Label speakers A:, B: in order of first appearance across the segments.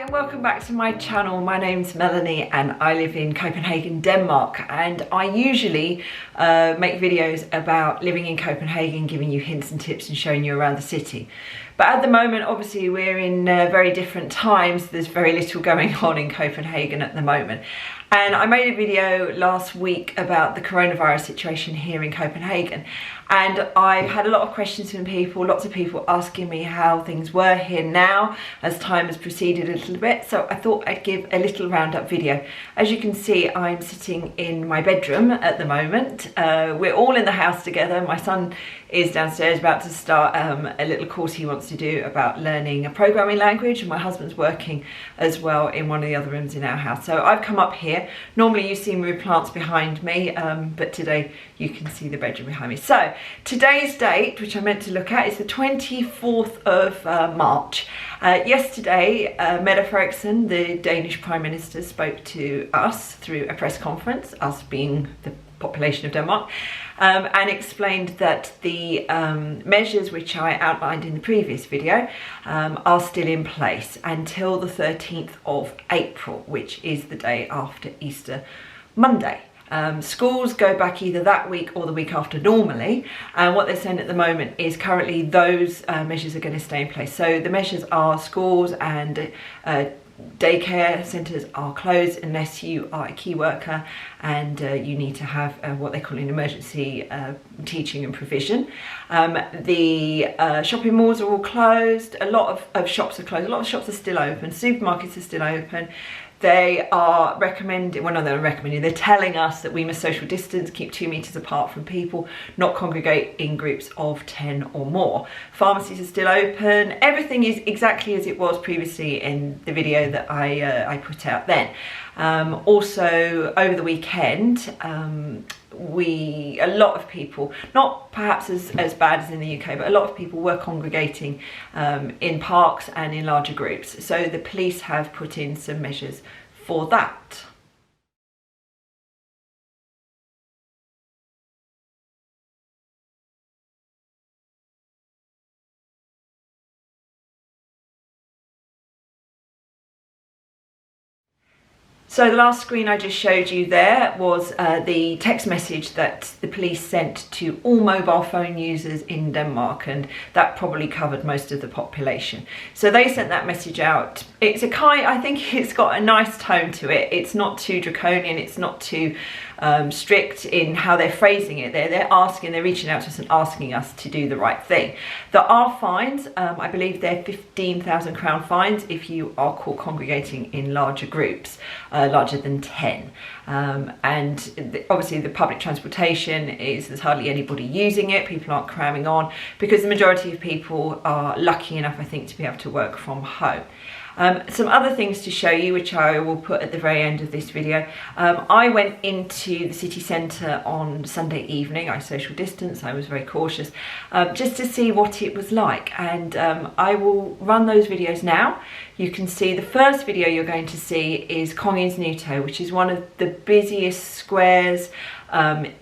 A: and welcome back to my channel. My name's Melanie and I live in Copenhagen, Denmark, and I usually make videos about living in Copenhagen, giving you hints and tips and showing you around the city. But at the moment, obviously, we're in very different times. There's very little going on in Copenhagen at the moment. And I made a video last week about the coronavirus situation here in Copenhagen. And I had a lot of questions from people, lots of people asking me how things were here now as time has proceeded a little bit. So I thought I'd give a little roundup video. As you can see, I'm sitting in my bedroom at the moment. We're all in the house together. My son is downstairs about to start a little course he wants to do about learning a programming language, and my husband's working as well in one of the other rooms in our house. So I've come up here. Normally you see me with plants behind me, but today you can see the bedroom behind me. So today's date, which I meant to look at, is the 24th of March. Yesterday, Mette Frederiksen, the Danish Prime Minister, spoke to us through a press conference, us being the population of Denmark, and explained that the measures which I outlined in the previous video are still in place until the 13th of April, which is the day after Easter Monday. Schools go back either that week or the week after normally, and what they're saying at the moment is currently those measures are going to stay in place. So the measures are schools and daycare centres are closed unless you are a key worker and you need to have what they call an emergency teaching and provision. The shopping malls are all closed. A lot of shops are closed. A lot of shops are still open. Supermarkets are still open. They are recommending, well, no, they're recommending, they're telling us that we must social distance, keep 2 meters apart from people, not congregate in groups of 10 or more. Pharmacies are still open. Everything is exactly as it was previously in the video that I put out then. Also, over the weekend, a lot of people, not perhaps as bad as in the UK, but a lot of people were congregating in parks and in larger groups. So the police have put in some measures for that. So the last screen I just showed you there was the text message that the police sent to all mobile phone users in Denmark, and that probably covered most of the population. So they sent that message out. It's I think it's got a nice tone to it. It's not too draconian, it's not too strict in how they're phrasing it. They're reaching out to us and asking us to do the right thing. There are fines. I believe they're 15,000 crown fines if you are caught congregating in larger groups, larger than 10. Obviously the public transportation there's hardly anybody using it. People aren't cramming on because the majority of people are lucky enough, I think, to be able to work from home. Some other things to show you, which I will put at the very end of this video. I went into the city centre on Sunday evening. I social distanced, I was very cautious, just to see what it was like, and I will run those videos now. You can see the first video you're going to see is Kongens Nytorv, which is one of the busiest squares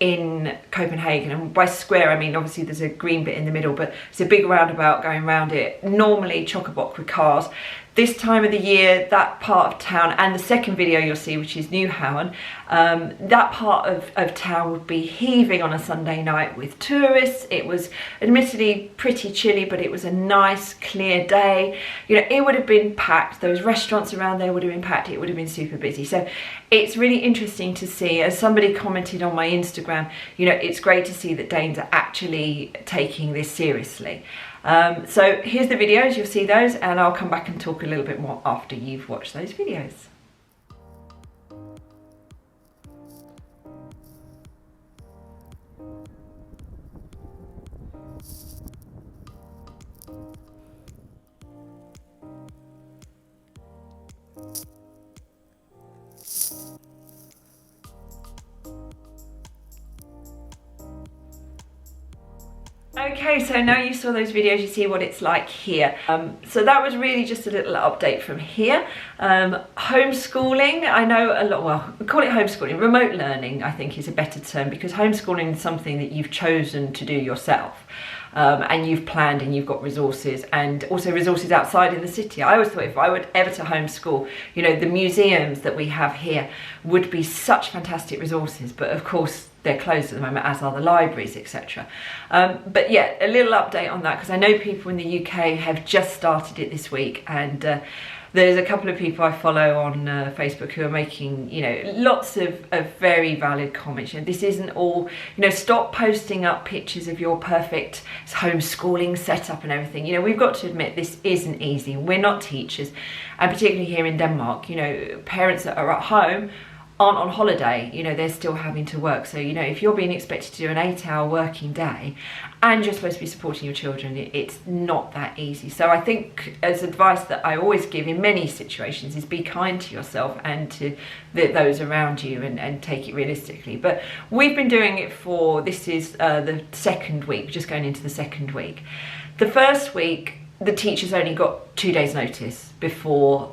A: in Copenhagen. And by square I mean obviously there's a green bit in the middle, but it's a big roundabout going around it, normally chock-a-block with cars. This time of the year, that part of town, and the second video you'll see, which is Nyhavn, that part of town would be heaving on a Sunday night with tourists. It was admittedly pretty chilly, but it was a nice clear day. You know, it would have been packed. Those restaurants around there would have been packed. It would have been super busy. So it's really interesting to see, as somebody commented on my Instagram, you know, it's great to see that Danes are actually taking this seriously. So here's the videos, you'll see those, and I'll come back and talk a little bit more after you've watched those videos. Okay, so now you saw those videos, you see what it's like here. So that was really just a little update from here. Homeschooling, I know a lot, well, we call it homeschooling. Remote learning, I think, is a better term, because homeschooling is something that you've chosen to do yourself. And you've planned and you've got resources, and also resources outside in the city. I always thought if I would ever to homeschool, you know, the museums that we have here would be such fantastic resources, but of course they're closed at the moment, as are the libraries, etc. But yeah, a little update on that, because I know people in the UK have just started it this week, and there's a couple of people I follow on Facebook who are making, you know, lots of very valid comments. You know, this isn't all, you know, stop posting up pictures of your perfect homeschooling setup and everything. You know, we've got to admit this isn't easy. We're not teachers, and particularly here in Denmark, you know, parents that are at home aren't on holiday, you know, they're still having to work. So, you know, if you're being expected to do an 8-hour working day and you're supposed to be supporting your children, it's not that easy. So I think, as advice that I always give in many situations, is be kind to yourself and to those around you, and take it realistically. But we've been doing it for, this is the second week, just going into the second week. The first week, the teachers only got 2 days notice before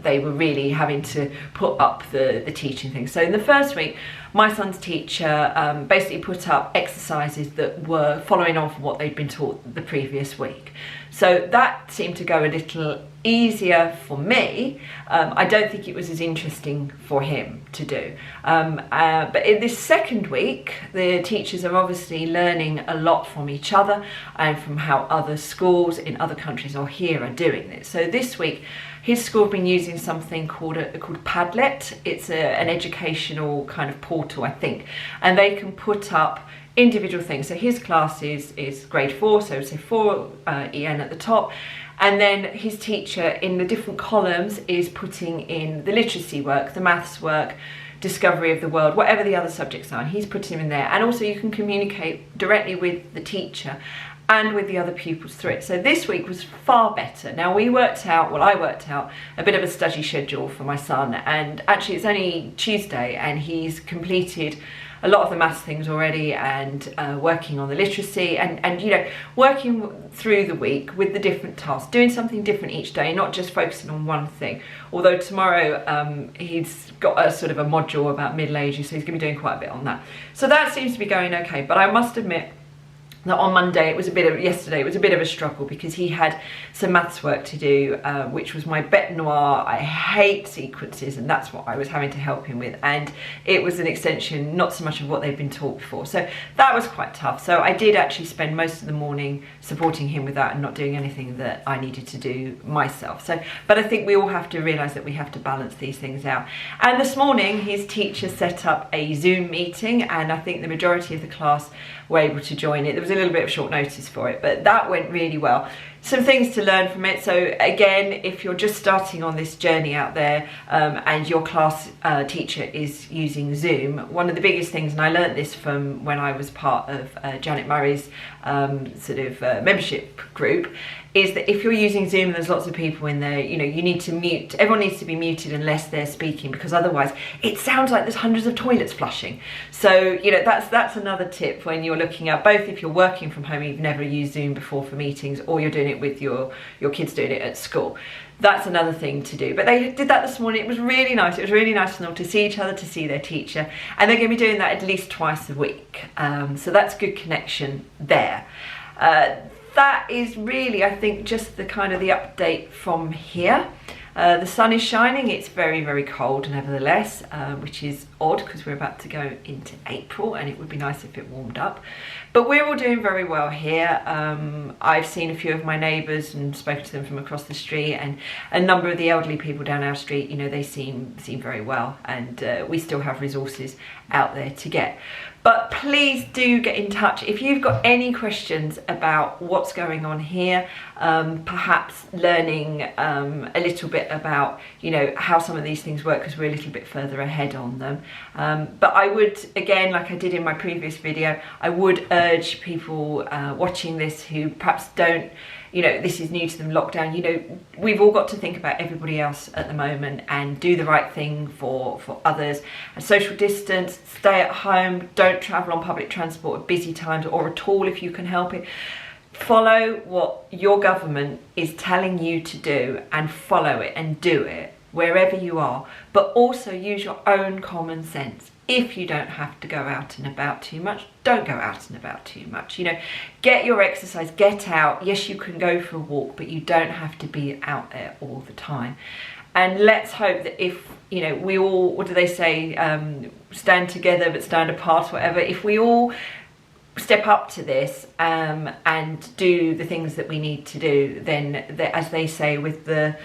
A: they were really having to put up the teaching thing. So in the first week, my son's teacher basically put up exercises that were following on from what they'd been taught the previous week. So that seemed to go a little easier for me. I don't think it was as interesting for him to do. But in this second week, the teachers are obviously learning a lot from each other and from how other schools in other countries or here are doing this. So this week, his school have been using something called Padlet. It's an educational kind of portal, I think, and they can put up individual things. So his class is grade 4, so say 4 EN at the top, and then his teacher in the different columns is putting in the literacy work, the maths work, discovery of the world, whatever the other subjects are, and he's putting them in there. And also you can communicate directly with the teacher and with the other pupils through it. So this week was far better. Now I worked out a bit of a study schedule for my son, and actually it's only Tuesday and he's completed a lot of the maths things already, and working on the literacy, and you know, working through the week with the different tasks, doing something different each day, not just focusing on one thing. Although tomorrow he's got a sort of a module about middle ages, so he's going to be doing quite a bit on that. So that seems to be going okay, but I must admit that on Monday, yesterday it was a bit of a struggle, because he had some maths work to do, which was my bête noire. I hate sequences, and that's what I was having to help him with. And it was an extension, not so much of what they've been taught before. So that was quite tough. So I did actually spend most of the morning supporting him with that and not doing anything that I needed to do myself. So, but I think we all have to realise that we have to balance these things out. And this morning, his teacher set up a Zoom meeting, and I think the majority of the class were able to join it. There was a little bit of short notice for it, but that went really well. Some things to learn from it. So again, if you're just starting on this journey out there, and your class teacher is using Zoom, one of the biggest things, and I learned this from when I was part of Janet Murray's membership group, is that if you're using Zoom and there's lots of people in there, you know, you need to mute, everyone needs to be muted unless they're speaking, because otherwise it sounds like there's hundreds of toilets flushing. So, you know, that's another tip when you're looking at, both if you're working from home, you've never used Zoom before for meetings, or you're doing it with your kids doing it at school. That's another thing to do. But they did that this morning. It was really nice. It was really nice for them to see each other, to see their teacher, and they're going to be doing that at least twice a week. So that's good connection there. That is really, I think, just the kind of the update from here. The sun is shining. It's very, very cold nevertheless, which is odd because we're about to go into April and it would be nice if it warmed up. But we're all doing very well here. I've seen a few of my neighbours and spoken to them from across the street, and a number of the elderly people down our street, you know, they seem very well, and we still have resources out there to get. But please do get in touch if you've got any questions about what's going on here, perhaps learning a little bit about, you know, how some of these things work, because we're a little bit further ahead on them. But I would, again, like I did in my previous video, I would urge people watching this who perhaps don't, you know, this is new to them, lockdown. You know, we've all got to think about everybody else at the moment and do the right thing for others. And social distance, stay at home, don't travel on public transport at busy times or at all if you can help it. Follow what your government is telling you to do and follow it and do it wherever you are, but also use your own common sense. If you don't have to go out and about too much, don't go out and about too much. You know, get your exercise, get out. Yes, you can go for a walk, but you don't have to be out there all the time. And let's hope that if, you know, we all, what do they say, stand together but stand apart, whatever, if we all step up to this and do the things that we need to do, then as they say with the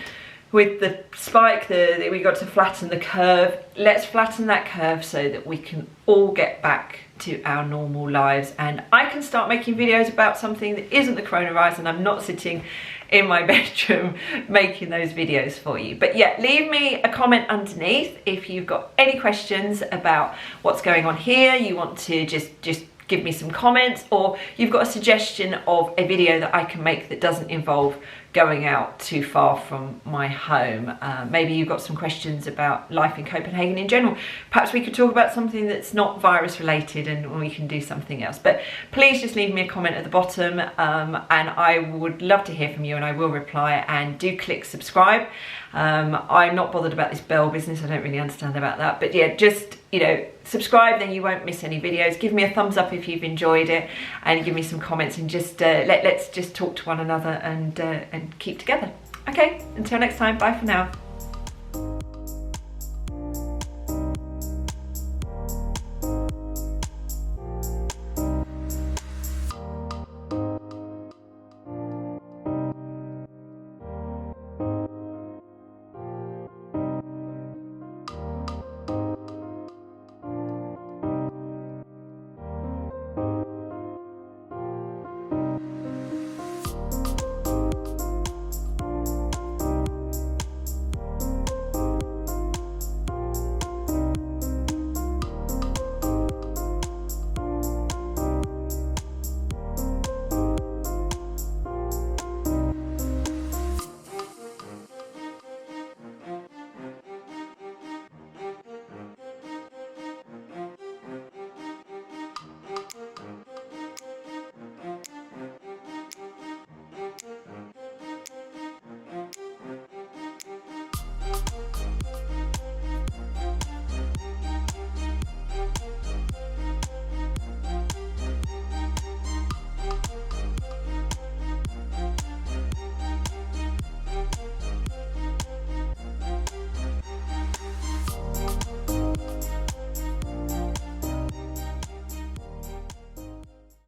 A: spike, we got to flatten the curve. Let's flatten that curve so that we can all get back to our normal lives, and I can start making videos about something that isn't the coronavirus, and I'm not sitting in my bedroom making those videos for you. But yeah, leave me a comment underneath if you've got any questions about what's going on here, you want to just give me some comments, or you've got a suggestion of a video that I can make that doesn't involve going out too far from my home. Maybe you've got some questions about life in Copenhagen in general. Perhaps we could talk about something that's not virus related and we can do something else. But please just leave me a comment at the bottom, and I would love to hear from you, and I will reply. And do click subscribe. I'm not bothered about this bell business, I don't really understand about that, but yeah, just, you know, subscribe, then you won't miss any videos. Give me a thumbs up if you've enjoyed it, and give me some comments, and just let's just talk to one another and keep together. Okay, until next time, bye for now.